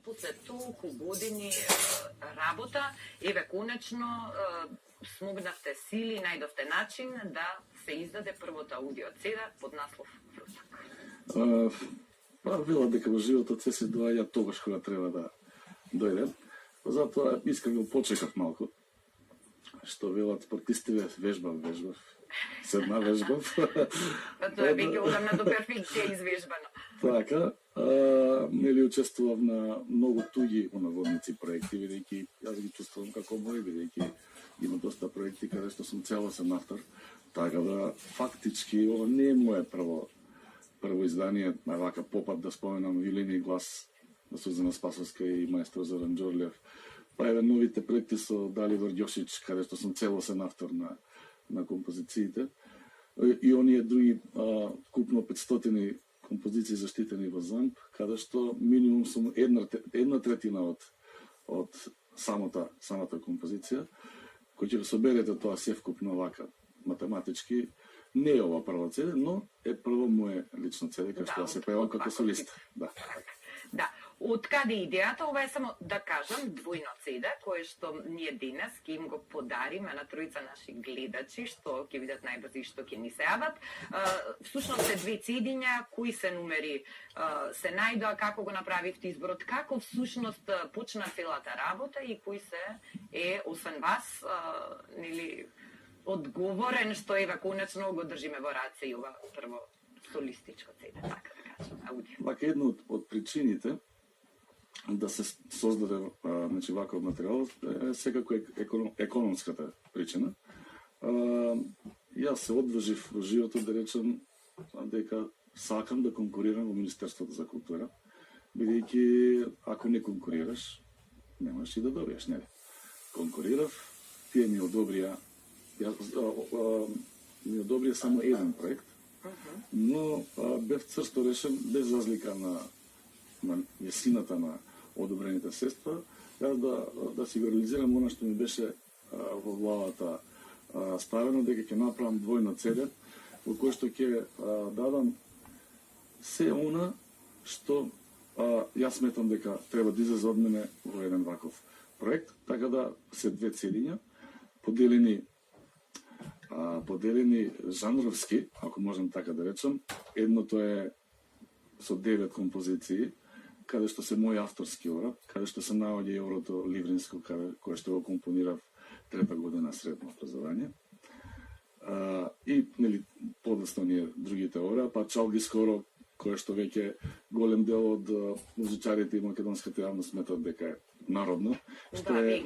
после толку години работа, еве конечно смогнавте сили, најдовте начин да се издаде првото аудио CD под наслов Врутак. Велат дека во животот се доаѓа тогаш кога треба да дојде. Затоа искрено почекав малку. Што велат спортистиве, вежбав. Седна вежбав. Тоа е веќе одамна до перфекција извежбано. Така, нели учествував на многу туѓи наводници проекти, бидејќи јас ги чувствувам како мој, бидејќи има доста проекти каде што сум целосен автор. Така да фактички ова не е моје прво издание, вака попат да споменам Вилени глас на Сузана Спасовска и маестро Зоран Џорлиев. Па еве новите проекти со Далибор Ѓошич, каде што сум целосен автор на композициите. И оние други купно 500 композиции заштитени во ЗАМП, каде што минимум сум една третина од самата композиција, кој ќе го соберете тоа севкупно вака математички. Не е ова прво CD, но е прво моје лично CD, кај што се појавам како солист. Да. Од каде идејата? Ова е само да кажам двојно CD, кое што ние денес ќе им го подариме на тројца наши гледачи, што ќе видат најбрзи што ќе ни се јават. Всушност се две CD-ња, кои се numери се најдоа, како го направивте изборот, како всушност почна целата работа и кои се освен вас, нели одговорен што еве конечно го држиме во раце и ова прво солистичко CD, така да кажам, аудио. Вака една од причините да се создаде значи ваков материјал е секако економската причина. Јас се одважив во животот да речем дека сакам да конкурирам во Министерството за култура, бидејќи ако не конкурираш, немаш и да добиеш, нели? Конкурирав, тие ми одобрија само еден проект, но бев црсто решен, без разлика на висината на одобрените средства, да си го реализирам она што ми беше во главата ставено, дека ќе направам двојно CD, во кој што ќе дадам се она што јас сметам дека треба да излезе од мене во еден ваков проект, така да се две CD-ња, поделени жанровски, ако можем така да речем. Едното е со 9 композиции, каде што се мој авторски орад, каде што се наоѓа и орото ливринско, кое што го компонирав трета година средно образование. И нели подоцна ние другите ора, па Чалгиско оро, кое што веќе голем дел од музичарите и македонската јавност сметат дека е народно, што е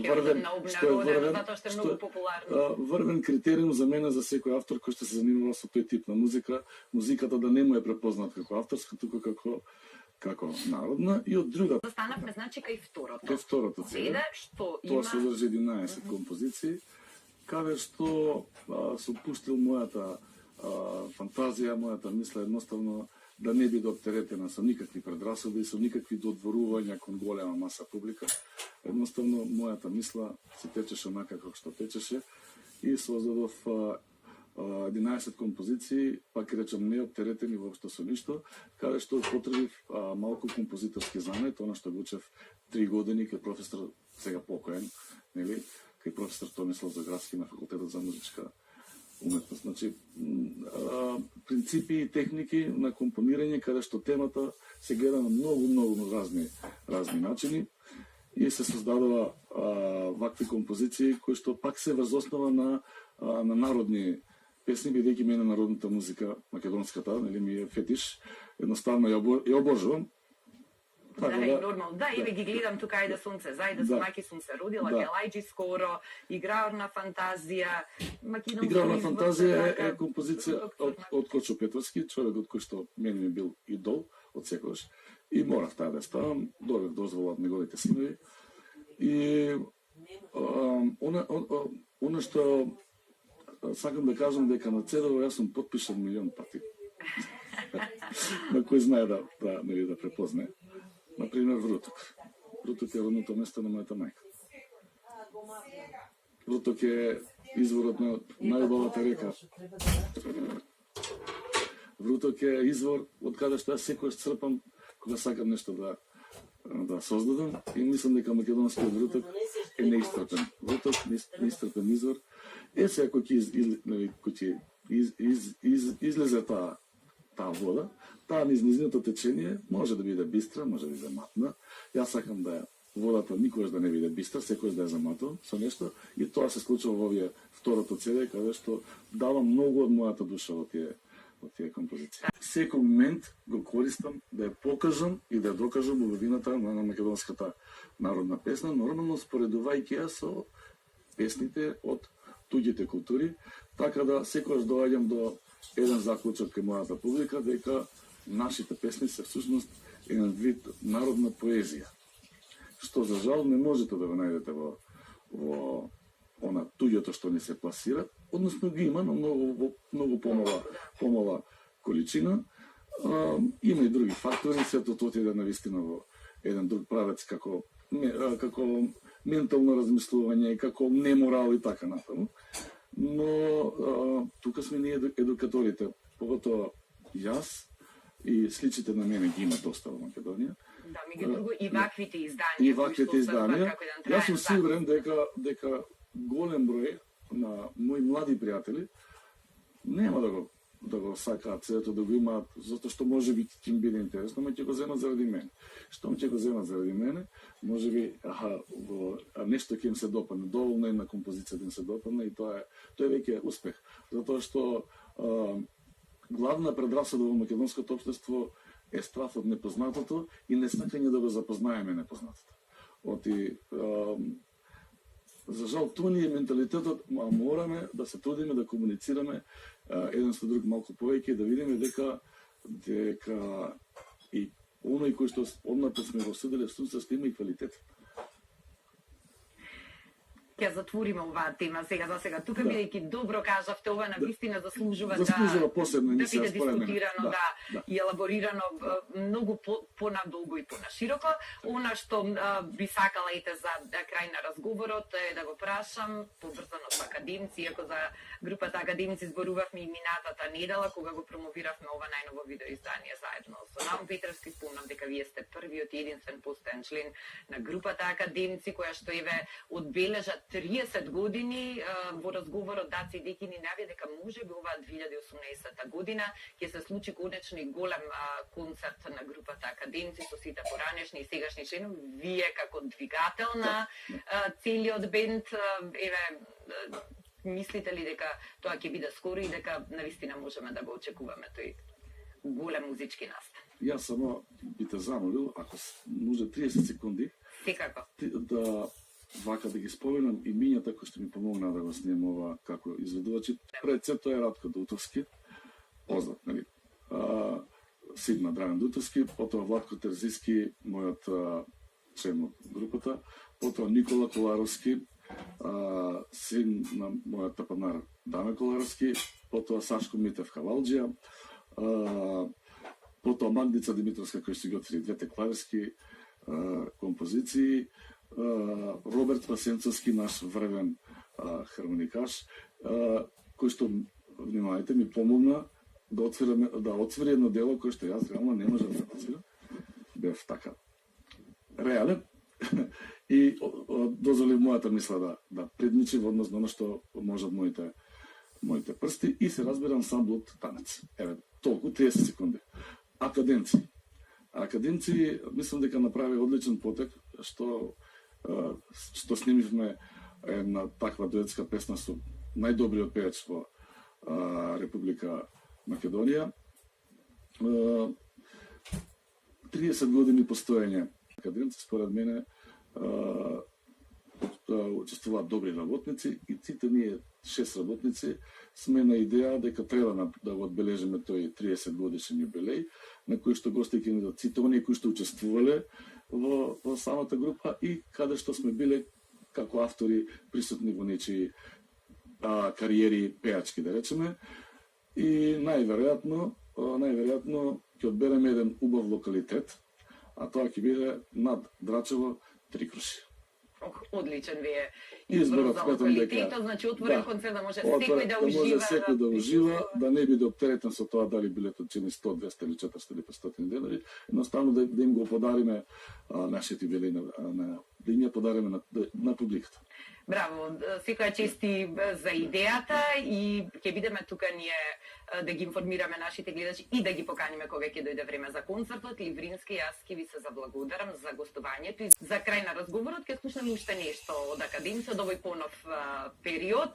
врвен критериум за мене за секој автор кој што се занимава со тој тип на музика, музиката да не му е препознат како авторска, туку како народна. И од другата застанавме значи кај второто. Кај второто CD, што тоа содржи 11 композиции, каде што сум пуштил мојата фантазија, мојата мисла едноставно да не биде оптеретена со никакви предрасуди, со никакви додворувања кон голема маса публика. Едноставно мојата мисла се течеше онака како што течеше и создадов 11 композиции, пак речем не оптеретени воопшто со ништо, каде што употребив малку композиторски занет, она што го учев 3 години кај професор, сега покоен, нели, кај професор Томислав Заградски на факултетот за музичка уметност. Значи, принципи и техники на компонирање, каде што темата се гледа на многу разни начини и се создадува вакви композиции кои што пак се врз основа на народни песни, бидејќи мене народната музика, македонската, нели ми е фетиш, едноставно ја обожувам. Да, и нормално. Да, еве ги гледам тука Ајде сонце, зајде со маки сум се родила, Гелајџи скоро, Играор на фантазија, македонски. Играор на фантазија е композиција од Кочо Петровски, човек од кој што мене ми бил идол од секогаш. И морав таа да ставам, добив дозвола од неговите синови. И она што сакам да кажам дека на CD-во јас сум потпишан 1.000.000 пати. На кој знае да препознае. Например, Вруток. Вруток е родното место на мојата мајка. Вруток е изворот на најубавата река. Вруток е извор од каде што јас секојаш црпам кога сакам нешто да создадам и мислам дека македонскиот вруток е неистрпен. Вруток, неистрпен извор. Сега кој ќе излезе таа вода, таа низ низиното течение може да биде бистра, може да биде матна. Јас сакам да водата никогаш да не биде бистра, секогаш да е заматен со нешто и тоа се случува во овие второто CD, каде што давам многу од мојата душа во тие композиции. Секој момент го користам да ја покажам и да ја докажам убавината на македонската народна песна, нормално споредувајќи ја со песните од туѓите култури, така да секогаш доаѓам до еден заклучок кај мојата публика дека нашите песни се всушност еден вид народна поезија, што за жал не можете да го најдете во она туѓото што ни се пласира, односно ги има, но многу помала количина. Има и други фактори, сето тоа отиде навистина во еден друг правец како ментално размислување, како неморал и така натаму. Но тука сме ние едукаторите, поготоа јас и сличите на мене ги има доста во Македонија. Да, меѓу друго и ваквите изданија. И ваквите изданија. Јас сум сигурен дека голем број на мои млади пријатели нема да го сакаат сето, да го имаат, затоа што може би ќе им биде интересно, но ќе го земат заради мене. Штом ќе го земат заради мене, може би нешто ќе им се допадне, доволно една композиција да им се допадне и тоа е веќе успех. Затоа што главна предрасуда во македонското општество е страх од непознатото и несакање да го запознаеме непознатото. За жал, тоа ни е менталитетот, а мораме да се трудиме да комуницираме еден со друг малку повеќе, да видиме дека и оној кој што однапред сме го судиле, всушност има и квалитет. Ќе затвориме оваа тема сега за сега. Тука бидејќи добро кажавте, ова навистина заслужува посебна да биде дискутирано, и елаборирано многу понадолго и понашироко. Она што би сакала ете за крај на разговорот е да го прашам побрзано со академци, иако за групата академци зборувавме и минатата недела кога го промовиравме ова најново видеоиздание заедно со Наум Петровски. Спомнам дека вие сте првиот и единствен постојан член на групата академци која што одбележа 30 години. Во разговорот Даци Декини навија дека може би оваа 2018 година ќе се случи конечно и голем концерт на групата академци со сите поранешни и сегашни членови. Вие како двигател на целиот бенд, мислите ли дека тоа ќе биде скоро и дека навистина можеме да го очекуваме тој голем музички настан? Јас само би те замолил, ако може 30 секунди, секако да ги споменам имињата кои што ми помогнаа да го снимам ова како изведувачи. Пред се тоа е Радко Дутовски, познат, нели? Син Драган Дутовски, потоа Владко Терзиски, мојот член од групата, потоа Никола Коларовски, син на мојот тапанар Даме Коларовски, потоа Сашко Митев Кавалџија, потоа Магдица Димитровска кој што ги отвори двете клавирски композиции, Роберт Васенцовски, наш врвен хармоникаш, кој што, внимавајте, ми помогна да отвори едно дело кој што јас реално не можам да отворам. Бев така реален и дозволив мојата мисла да предничи во однос на оно што можат моите прсти и се разбира ансамблот танец. Толку 30 секунди. Академци, мислам дека направи одличен потек, што снимивме една таква дуетска песна со најдобриот пејач во Република Македонија. 30 години постоење академци, според мене, учествуваат добри работници и сите ние 6 работници сме на идеја дека треба да го одбележиме тој 30 годишен јубилеј, на кој што гостите ни дадат сите оние кои што учествувале во самата група и каде што сме биле како автори присутни во нечии кариери пеачки, да речеме. И најверојатно ќе одбереме еден убав локалитет, а тоа ќе биде над Драчево 3 круши. Одличен ви е Изборот за сметам дека локалитетот, значи отворен концерт да може секој да може ужива. секој да ужива, да не биде оптеретен со тоа дали билетот чини 100, 200 или 400 или 500 денари, едноставно да им го подариме нашите билети да им ја подариме на публиката. Браво, секоја чести за идејата и ќе бидеме тука ние да ги информираме нашите гледачи и да ги поканиме кога ќе дојде време за концертот. Ливрински, јас ќе ви се заблагодарам за гостувањето и за крај на разговорот ќе слушнеме уште нешто од академиција, од овој понов период.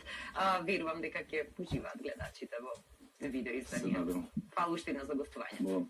Верувам дека ќе уживаат гледачите во видео изданието. Фала уште за гостувањето.